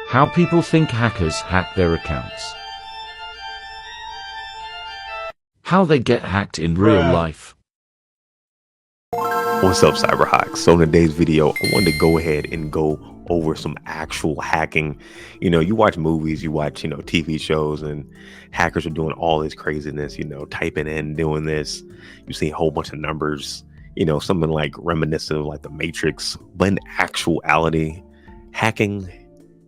How people think hackers hack their accounts. How they get hacked in real life. What's up, cyber hacks? So in today's video, I wanted to go ahead and go over some actual hacking. You watch movies, you watch, TV shows, and hackers are doing all this craziness, typing in, doing this. You see a whole bunch of numbers, something like reminiscent of like the Matrix. But in actuality, hacking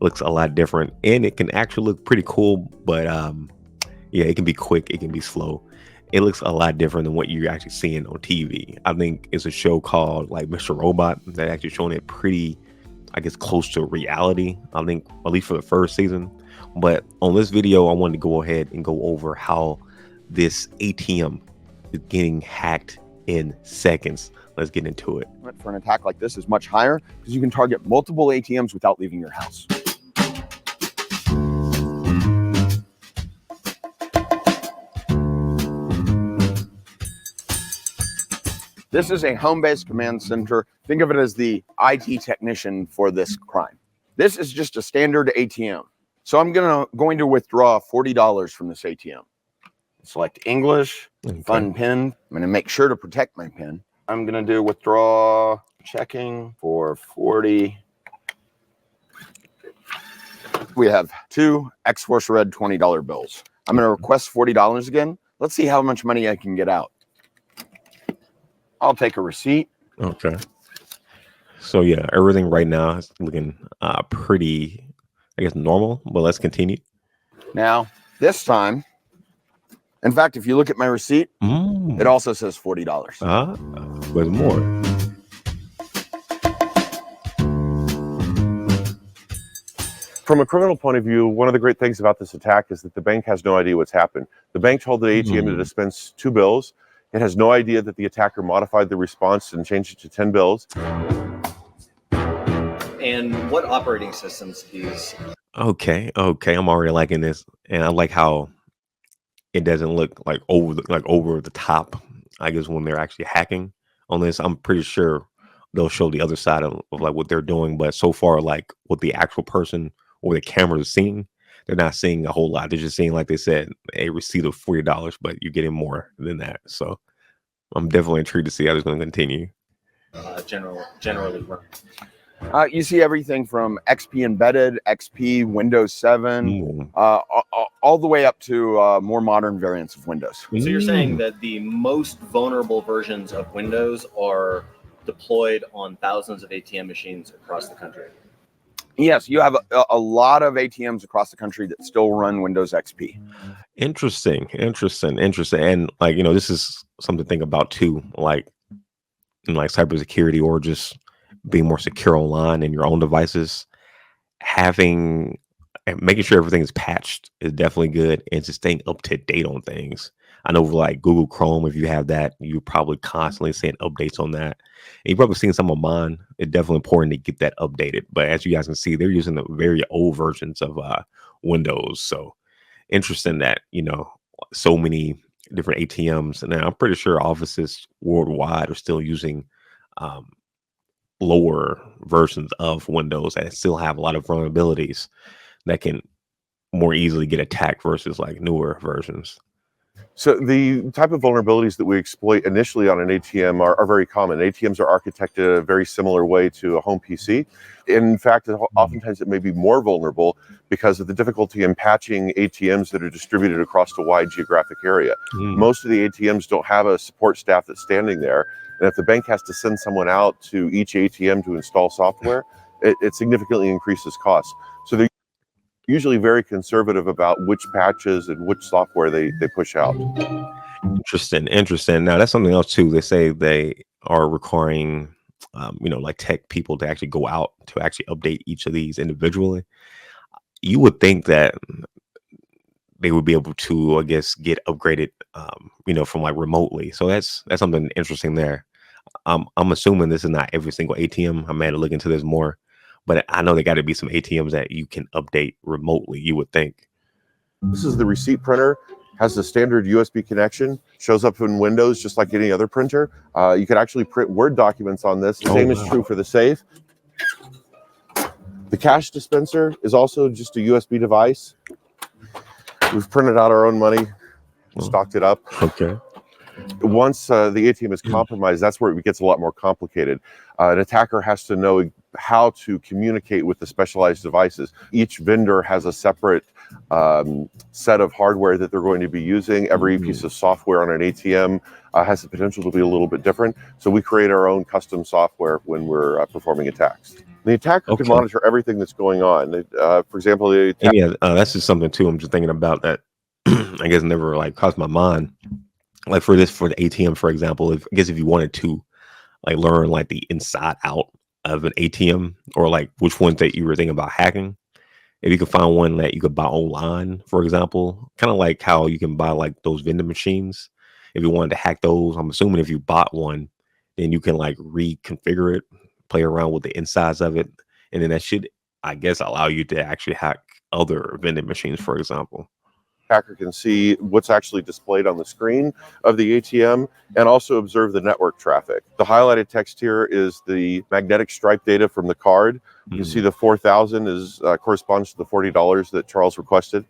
looks a lot different, and it can actually look pretty cool, but yeah, it can be quick, it can be slow. It looks a lot different than what you're actually seeing on TV. I think it's a show called like Mr. Robot that actually showing it pretty, I guess, close to reality. I think at least for the first season. But on this video, I wanted to go ahead and go over how this ATM is getting hacked in seconds. Let's get into it. For an attack like this is much higher because you can target multiple ATMs without leaving your house. This is a home-based command center. Think of it as the IT technician for this crime. This is just a standard ATM. So I'm going to withdraw $40 from this ATM. Select English, fund PIN. I'm going to make sure to protect my PIN. I'm going to do withdraw checking for 40. We have two X-Force Red $20 bills. I'm going to request $40 again. Let's see how much money I can get out. I'll take a receipt. Okay. So yeah, everything right now is looking pretty, I guess, normal, but let's continue. Now, this time, in fact, if you look at my receipt, it also says $40. There's more. From a criminal point of view, one of the great things about this attack is that the bank has no idea what's happened. The bank told the ATM to dispense 2 bills. It has no idea that the attacker modified the response and changed it to 10 bills. And what operating systems these? Okay, I'm already liking this, and I like how it doesn't look like over the top. I guess when they're actually hacking on this, I'm pretty sure they'll show the other side of like what they're doing. But so far, like what the actual person or the camera is seeing, they're not seeing a whole lot. They're just seeing, like they said, a receipt of $40, but you're getting more than that. So I'm definitely intrigued to see how it's going to continue. Generally run. You see everything from XP embedded, XP, Windows 7, all the way up to more modern variants of Windows. So you're saying that the most vulnerable versions of Windows are deployed on thousands of ATM machines across the country? Yes, you have a lot of ATMs across the country that still run Windows XP. Interesting. And like, this is something to think about too, like in like cybersecurity or just being more secure online in your own devices. Making sure everything is patched is definitely good, and just staying up to date on things. I know, like Google Chrome, if you have that, you're probably constantly seeing updates on that. And you've probably seen some of mine. It's definitely important to get that updated. But as you guys can see, they're using the very old versions of Windows. So interesting that, so many different ATMs. And I'm pretty sure offices worldwide are still using lower versions of Windows that still have a lot of vulnerabilities that can more easily get attacked versus like newer versions. So the type of vulnerabilities that we exploit initially on an ATM are very common. ATMs are architected a very similar way to a home PC. In fact, oftentimes it may be more vulnerable because of the difficulty in patching ATMs that are distributed across a wide geographic area. Most of the ATMs don't have a support staff that's standing there. And if the bank has to send someone out to each ATM to install software, it significantly increases costs. So they're usually very conservative about which patches and which software they push out. Interesting. Now that's something else too. They say they are requiring, like tech people to actually go out to actually update each of these individually. You would think that they would be able to, I guess, get upgraded, from like remotely. So that's something interesting there. I'm assuming this is not every single ATM. I may have to look into this more. But I know there got to be some ATMs that you can update remotely, you would think. This is the receipt printer. Has the standard USB connection. Shows up in Windows just like any other printer. You can actually print Word documents on this. The same is true for the safe. The cash dispenser is also just a USB device. We've printed out our own money, stocked it up. Okay. Once the ATM is compromised, that's where it gets a lot more complicated. An attacker has to know how to communicate with the specialized devices. Each vendor has a separate set of hardware that they're going to be using. Every piece of software on an ATM has the potential to be a little bit different. So we create our own custom software when we're performing attacks. The attacker can monitor everything that's going on. For example, the that's just something too. I'm just thinking about that. I guess never like crossed my mind. Like for the ATM, for example, I guess if you wanted to like learn like the inside out of an ATM, or like which ones that you were thinking about hacking, if you could find one that you could buy online, for example, kind of like how you can buy like those vending machines. If you wanted to hack those, I'm assuming if you bought one, then you can like reconfigure it, play around with the insides of it, and then that should, I guess, allow you to actually hack other vending machines, for example. Hacker can see what's actually displayed on the screen of the ATM and also observe the network traffic. The highlighted text here is the magnetic stripe data from the card. You can see the 4,000 is corresponds to the $40 that Charles requested.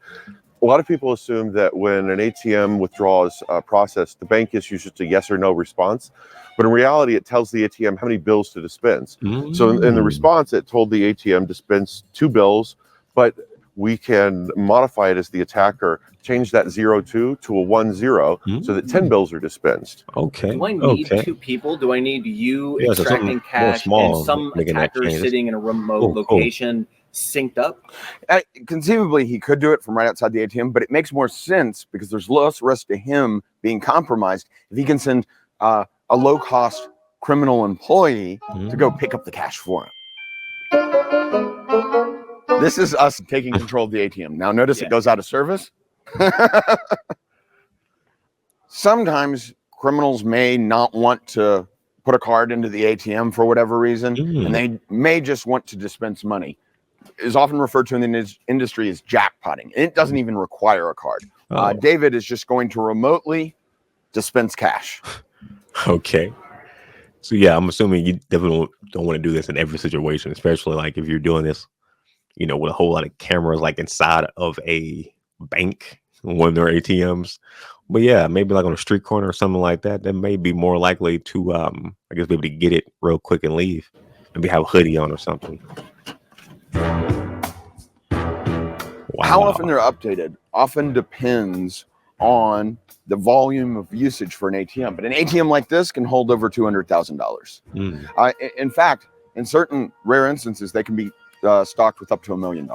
A lot of people assume that when an ATM withdrawal is processed, the bank issues just a yes or no response. But in reality, it tells the ATM how many bills to dispense. So in the response, it told the ATM dispense 2 bills, but we can modify it as the attacker, change that 02 to a 10 so that 10 bills are dispensed. Okay. Do I need 2 people? Do I need you extracting cash and some attacker sitting in a remote location synced up? Conceivably, he could do it from right outside the ATM, but it makes more sense because there's less risk to him being compromised if he can send a low-cost criminal employee to go pick up the cash for him. This is us taking control of the ATM. Now notice it goes out of service. Sometimes criminals may not want to put a card into the ATM for whatever reason, and they may just want to dispense money. It is often referred to in the industry as jackpotting. It doesn't even require a card. David is just going to remotely dispense cash. Okay. So yeah, I'm assuming you definitely don't want to do this in every situation, especially like if you're doing this, you know, with a whole lot of cameras like inside of a bank, one of their ATMs. But yeah, maybe like on a street corner or something like that, that may be more likely to I guess be able to get it real quick and leave. Maybe have a hoodie on or something. Wow. How often they're updated often depends on the volume of usage for an ATM. But an ATM like this can hold over $200,000. In fact, in certain rare instances, they can be stocked with up to $1 million.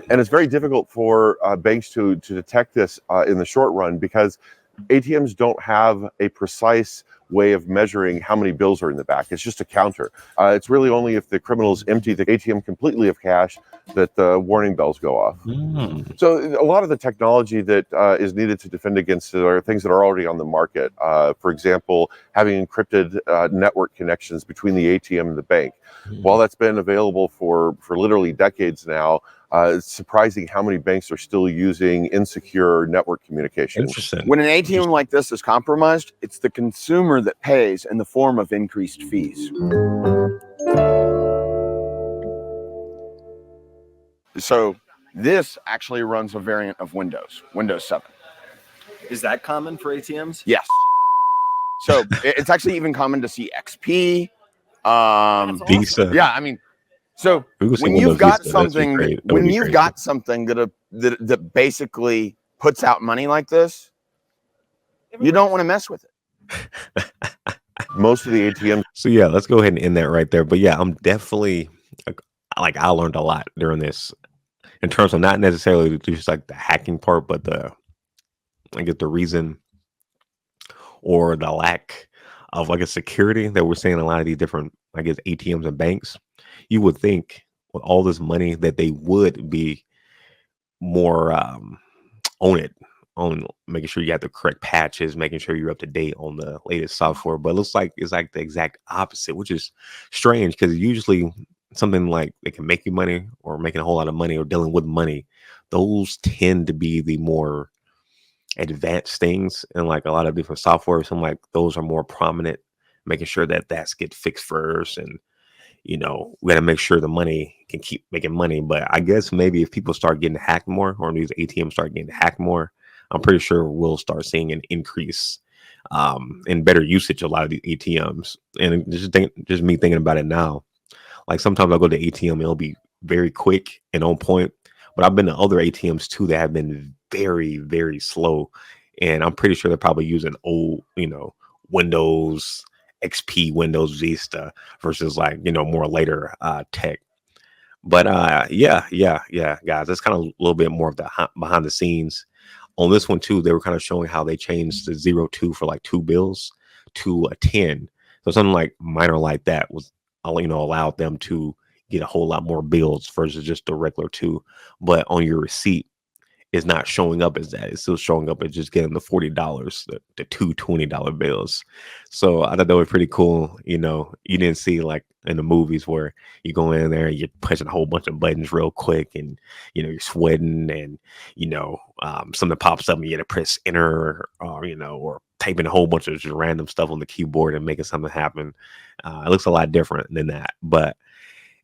And it's very difficult for banks to detect this in the short run because ATMs don't have a precise way of measuring how many bills are in the back. It's just a counter. It's really only if the criminals empty the ATM completely of cash that the warning bells go off. So a lot of the technology that is needed to defend against it are things that are already on the market. For example, having encrypted network connections between the ATM and the bank. While that's been available for literally decades now, it's surprising how many banks are still using insecure network communication. Interesting. When an ATM like this is compromised, it's the consumer that pays in the form of increased fees. So this actually runs a variant of Windows 7. Is that common for ATMs? Yes. So it's actually even common to see XP. Visa. Yeah, I mean, so when you've got something that basically puts out money like this, you don't want to mess with it. Most of the ATMs. So yeah, let's go ahead and end that right there. But yeah, I'm definitely like I learned a lot during this in terms of not necessarily just like the hacking part, but I guess the reason or the lack of like a security that we're seeing in a lot of these different, I guess, ATMs and banks. You would think with all this money that they would be more on making sure you have the correct patches, making sure you're up to date on the latest software. But it looks like it's like the exact opposite, which is strange because usually something like they can make you money or making a whole lot of money or dealing with money, those tend to be the more advanced things and like a lot of different software. Some like those are more prominent, making sure that that's get fixed first and we got to make sure the money can keep making money. But I guess maybe if people start getting hacked more, or these ATMs start getting hacked more, I'm pretty sure we'll start seeing an increase in better usage of a lot of the ATMs. And just me thinking about it now, like sometimes I'll go to ATM and it'll be very quick and on point. But I've been to other ATMs too that have been very, very slow. And I'm pretty sure they're probably using old, Windows XP, Windows Vista versus like, more later tech. But yeah, guys, that's kind of a little bit more of the behind the scenes. On this one too, they were kind of showing how they changed the 02 for like two bills to a 10. So something like minor like that was, allowed them to get a whole lot more bills versus just the regular two. But on your receipt, is not showing up as that. It's still showing up as just getting the $40, the two $20 bills. So I thought that was pretty cool. You didn't see like in the movies where you go in there and you're pushing a whole bunch of buttons real quick, and you're sweating, and something pops up and you got to press enter, or typing a whole bunch of just random stuff on the keyboard and making something happen. It looks a lot different than that, but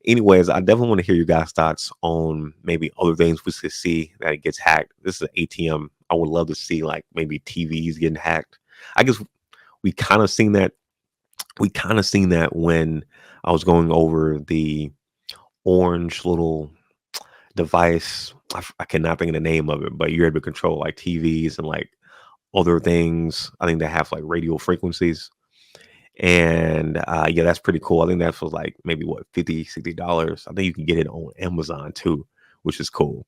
anyways, I definitely want to hear you guys' thoughts on maybe other things we could see that it gets hacked. This is an ATM. I would love to see like maybe TVs getting hacked. I guess we kind of seen that. We kind of seen that when I was going over the orange little device. I cannot think of the name of it, but you're able to control like TVs and like other things. I think they have like radio frequencies. And yeah, that's pretty cool. I think that was like maybe what, $50, $60. I think you can get it on Amazon too, which is cool.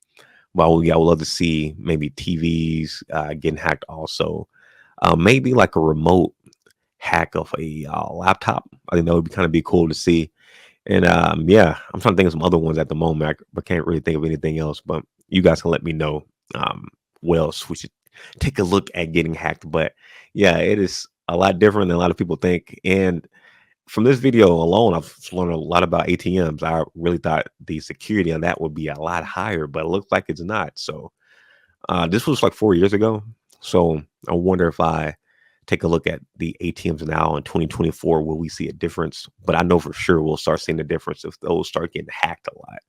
But I would love to see maybe TVs getting hacked also. Maybe like a remote hack of a laptop. I think that would be cool to see. And yeah, I'm trying to think of some other ones at the moment. I can't really think of anything else, but you guys can let me know what else we should take a look at getting hacked. But yeah, it is a lot different than a lot of people think. And from this video alone, I've learned a lot about ATMs. I really thought the security on that would be a lot higher, but it looks like it's not. So this was like 4 years ago. So I wonder if I take a look at the ATMs now in 2024, will we see a difference? But I know for sure we'll start seeing the difference if those start getting hacked a lot.